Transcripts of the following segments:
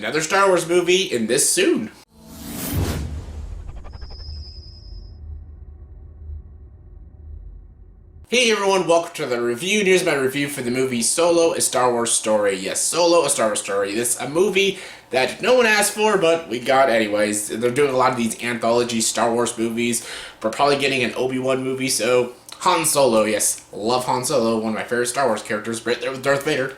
Another Star Wars movie in this soon. Hey everyone, welcome to the review. Here's my review for the movie Solo, A Star Wars Story. Yes, Solo, A Star Wars Story. This is a movie that no one asked for, but we got anyways. They're doing a lot of these anthology Star Wars movies. We're probably getting an Obi-Wan movie, so Han Solo, yes. Love Han Solo, one of my favorite Star Wars characters, right there with Darth Vader.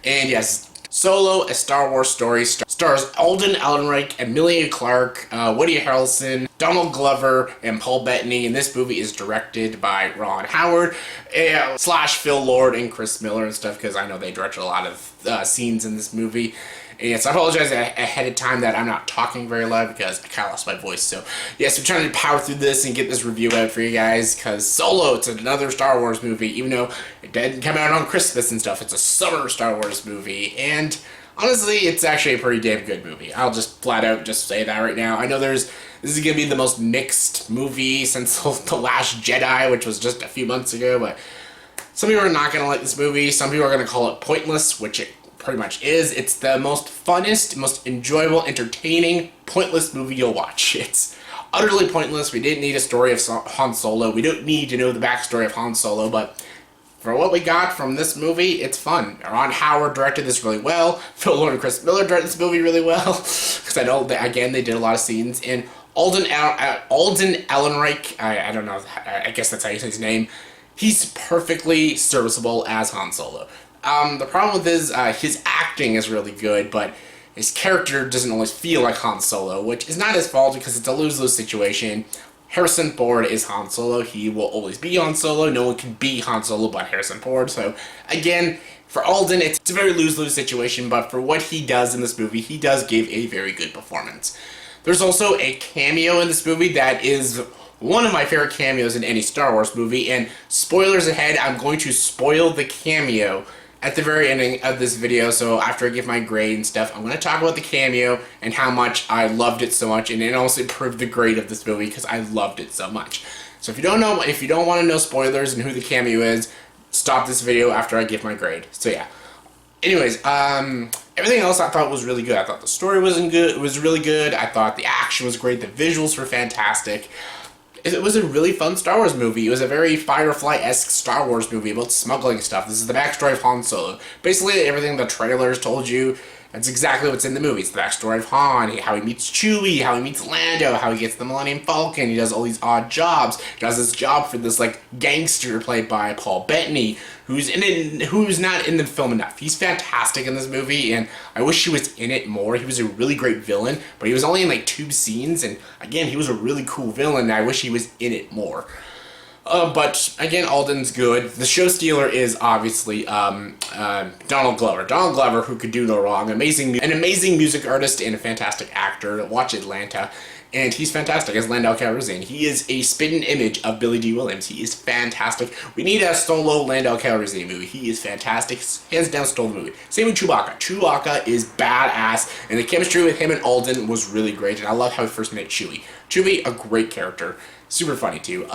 And yes, Solo, A Star Wars Story stars Alden Ehrenreich, Emilia, Clarke, Woody Harrelson, Donald Glover, and Paul Bettany, and this movie is directed by Ron Howard, / Phil Lord and Chris Miller and stuff, because I know they directed a lot of scenes in this movie. And yes, I apologize ahead of time that I'm not talking very loud because I kind of lost my voice. So yes, we're trying to power through this and get this review out for you guys, because Solo, it's another Star Wars movie, even though it didn't come out on Christmas and stuff. It's a summer Star Wars movie, and honestly, it's actually a pretty damn good movie. I'll just flat out just say that right now. I know this is going to be the most mixed movie since The Last Jedi, which was just a few months ago, but some people are not going to like this movie. Some people are going to call it pointless, which it pretty much is. It's the most funnest, most enjoyable, entertaining, pointless movie you'll watch. It's utterly pointless. We didn't need a story of Han Solo. We don't need to know the backstory of Han Solo, but for what we got from this movie, it's fun. Ron Howard directed this really well. Phil Lord and Chris Miller directed this movie really well, because I know that, again, they did a lot of scenes. And Alden Ehrenreich, I don't know, I guess that's how you say his name, he's perfectly serviceable as Han Solo. The problem with his acting is really good, but his character doesn't always feel like Han Solo, which is not his fault because it's a lose-lose situation. Harrison Ford is Han Solo. He will always be Han Solo. No one can be Han Solo but Harrison Ford. So, again, for Alden, it's a very lose-lose situation, but for what he does in this movie, he does give a very good performance. There's also a cameo in this movie that is one of my favorite cameos in any Star Wars movie, and spoilers ahead, I'm going to spoil the cameo at the very ending of this video. So after I give my grade and stuff, I'm going to talk about the cameo and how much I loved it so much, and it also improved the grade of this movie because I loved it so much. So if you don't want to know spoilers and who the cameo is, stop this video after I give my grade. So yeah. Anyways, everything else I thought was really good. I thought the story was really good. I thought the action was great. The visuals were fantastic. It was a really fun Star Wars movie. It was a very Firefly-esque Star Wars movie about smuggling stuff. This is the backstory of Han Solo. Basically, everything the trailers told you, that's exactly what's in the movie. It's the backstory of Han, how he meets Chewie, how he meets Lando, how he gets the Millennium Falcon. He does all these odd jobs. He does this job for this gangster played by Paul Bettany, who's not in the film enough. He's fantastic in this movie, and I wish he was in it more. He was a really great villain, but he was only in 2 scenes, and again, he was a really cool villain, and I wish he was in it more. But again, Alden's good. The show stealer is obviously Donald Glover. Donald Glover, who could do no wrong. An amazing music artist and a fantastic actor. Watch Atlanta. And he's fantastic as Lando Calrissian. He is a spitting image of Billy D. Williams. He is fantastic. We need a solo Lando Calrissian movie. He is fantastic. Hands down stole the movie. Same with Chewbacca. Chewbacca is badass, and the chemistry with him and Alden was really great, and I love how he first met Chewie. Chewie, a great character. Super funny, too.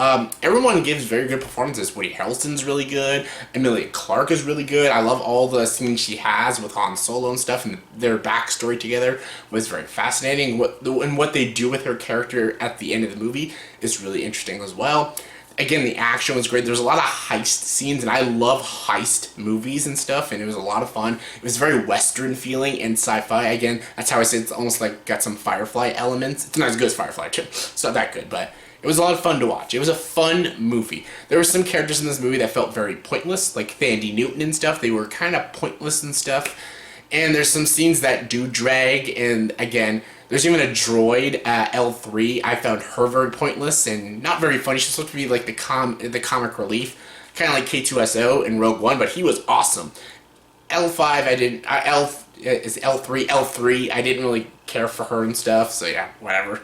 Everyone gives very good performances. Woody Harrelson's really good. Emilia Clarke is really good. I love all the scenes she has with Han Solo and stuff, and their backstory together was very fascinating. What they do with her character at the end of the movie is really interesting as well. Again, the action was great. There's a lot of heist scenes, and I love heist movies and stuff, and it was a lot of fun. It was very Western feeling and sci-fi. Again, that's how I say it's almost got some Firefly elements. It's not as good as Firefly, too. It's not that good, but it was a lot of fun to watch. It was a fun movie. There were some characters in this movie that felt very pointless, like Thandie Newton and stuff. They were kind of pointless and stuff. And there's some scenes that do drag, and again, there's even a droid, L3. I found her very pointless and not very funny. She's supposed to be the comic relief, kind of like K2SO in Rogue One, but he was awesome. L5, is L3, I didn't really care for her and stuff, so yeah, whatever.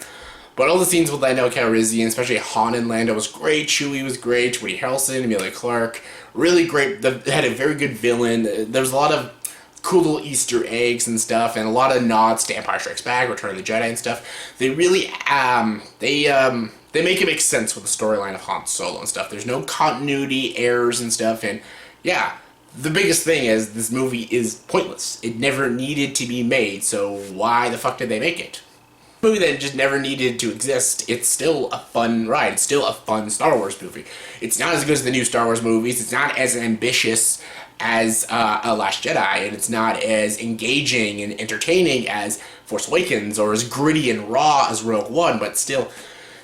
But all the scenes with Lando Calrissian, especially Han and Lando, was great. Chewie was great. Woody Harrelson, Emilia Clarke, really great. They had a very good villain. There's a lot of cool little Easter eggs and stuff, and a lot of nods to Empire Strikes Back, Return of the Jedi and stuff. They really, they make it make sense with the storyline of Han Solo and stuff. There's no continuity errors and stuff, and yeah, the biggest thing is this movie is pointless. It never needed to be made, so why the fuck did they make it? Movie that just never needed to exist. It's still a fun ride. It's still a fun Star Wars movie. It's not as good as the new Star Wars movies. It's not as ambitious as A Last Jedi, and it's not as engaging and entertaining as Force Awakens, or as gritty and raw as Rogue One, but still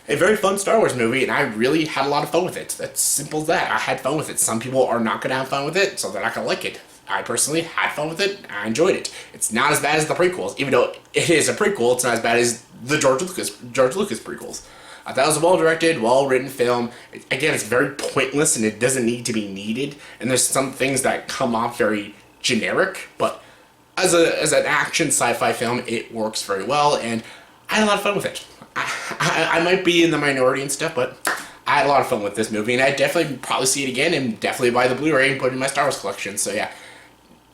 a very fun Star Wars movie, and I really had a lot of fun with it. That's simple as that. I had fun with it. Some people are not going to have fun with it, so they're not going to like it. I personally had fun with it. I enjoyed it. It's not as bad as the prequels, even though it is a prequel. It's not as bad as the George Lucas prequels. I thought it was a well-directed, well-written film. Again, it's very pointless, and it doesn't need to be needed. And there's some things that come off very generic, but as an action sci-fi film, it works very well, and I had a lot of fun with it. I might be in the minority and stuff, but I had a lot of fun with this movie, and I'd definitely probably see it again, and definitely buy the Blu-ray and put it in my Star Wars collection. So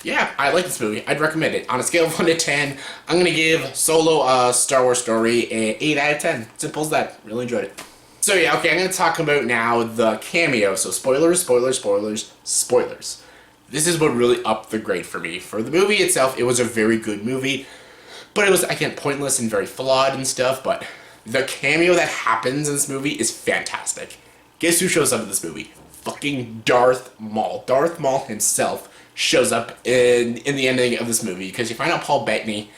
yeah, I like this movie. I'd recommend it. On a scale of 1 to 10, I'm going to give Solo a Star Wars Story an 8 out of 10. Simple as that. Really enjoyed it. So yeah, okay, I'm going to talk about now the cameo. So spoilers. This is what really upped the grade for me. For the movie itself, it was a very good movie, but it was, again, pointless and very flawed and stuff, but the cameo that happens in this movie is fantastic. Guess who shows up in this movie? Fucking Darth Maul. Darth Maul himself shows up in the ending of this movie, because you find out Paul Bettany,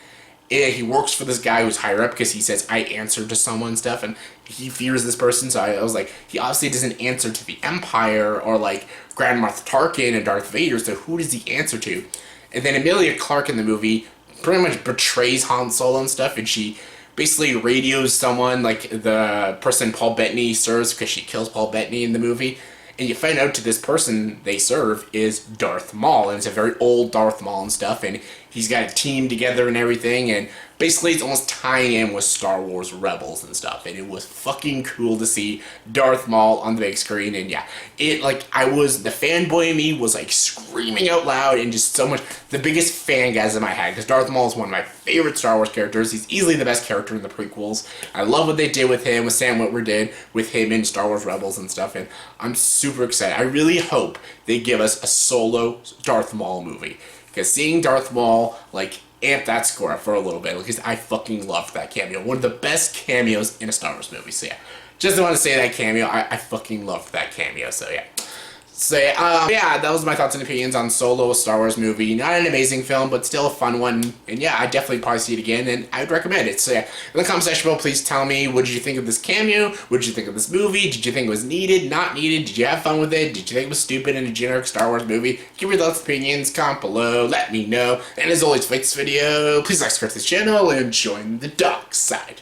he works for this guy who's higher up, because he says, I answer to someone and stuff, and he fears this person, so I was like, he obviously doesn't answer to the Empire, or like Grand Moff Tarkin and Darth Vader, so who does he answer to? And then Emilia Clarke in the movie pretty much betrays Han Solo and stuff, and she basically radios someone, like the person Paul Bettany serves, because she kills Paul Bettany in the movie. And you find out to this person they serve is Darth Maul, and it's a very old Darth Maul and stuff, and he's got a team together and everything, and basically it's almost tying in with Star Wars Rebels and stuff, and it was fucking cool to see Darth Maul on the big screen, and yeah, the fanboy in me was like screaming out loud, and just so much, the biggest fangasm I had, because Darth Maul is one of my favorite Star Wars characters. He's easily the best character in the prequels. I love what they did with him, what Sam Witwer did with him in Star Wars Rebels and stuff, and I'm super excited. I really hope they give us a solo Darth Maul movie, because seeing Darth Maul, like, amp that score up for a little bit, because I fucking loved that cameo. One of the best cameos in a Star Wars movie, so yeah. Just want to say that cameo, I fucking loved that cameo, so yeah. So yeah, that was my thoughts and opinions on Solo, a Star Wars movie. Not an amazing film, but still a fun one. And yeah, I'd definitely probably see it again, and I would recommend it. So yeah, in the comment section below, please tell me, what did you think of this cameo? What did you think of this movie? Did you think it was needed, not needed? Did you have fun with it? Did you think it was stupid and a generic Star Wars movie? Give me those opinions, comment below, let me know. And as always, if you like this video, please like, subscribe to this channel, and join the dark side.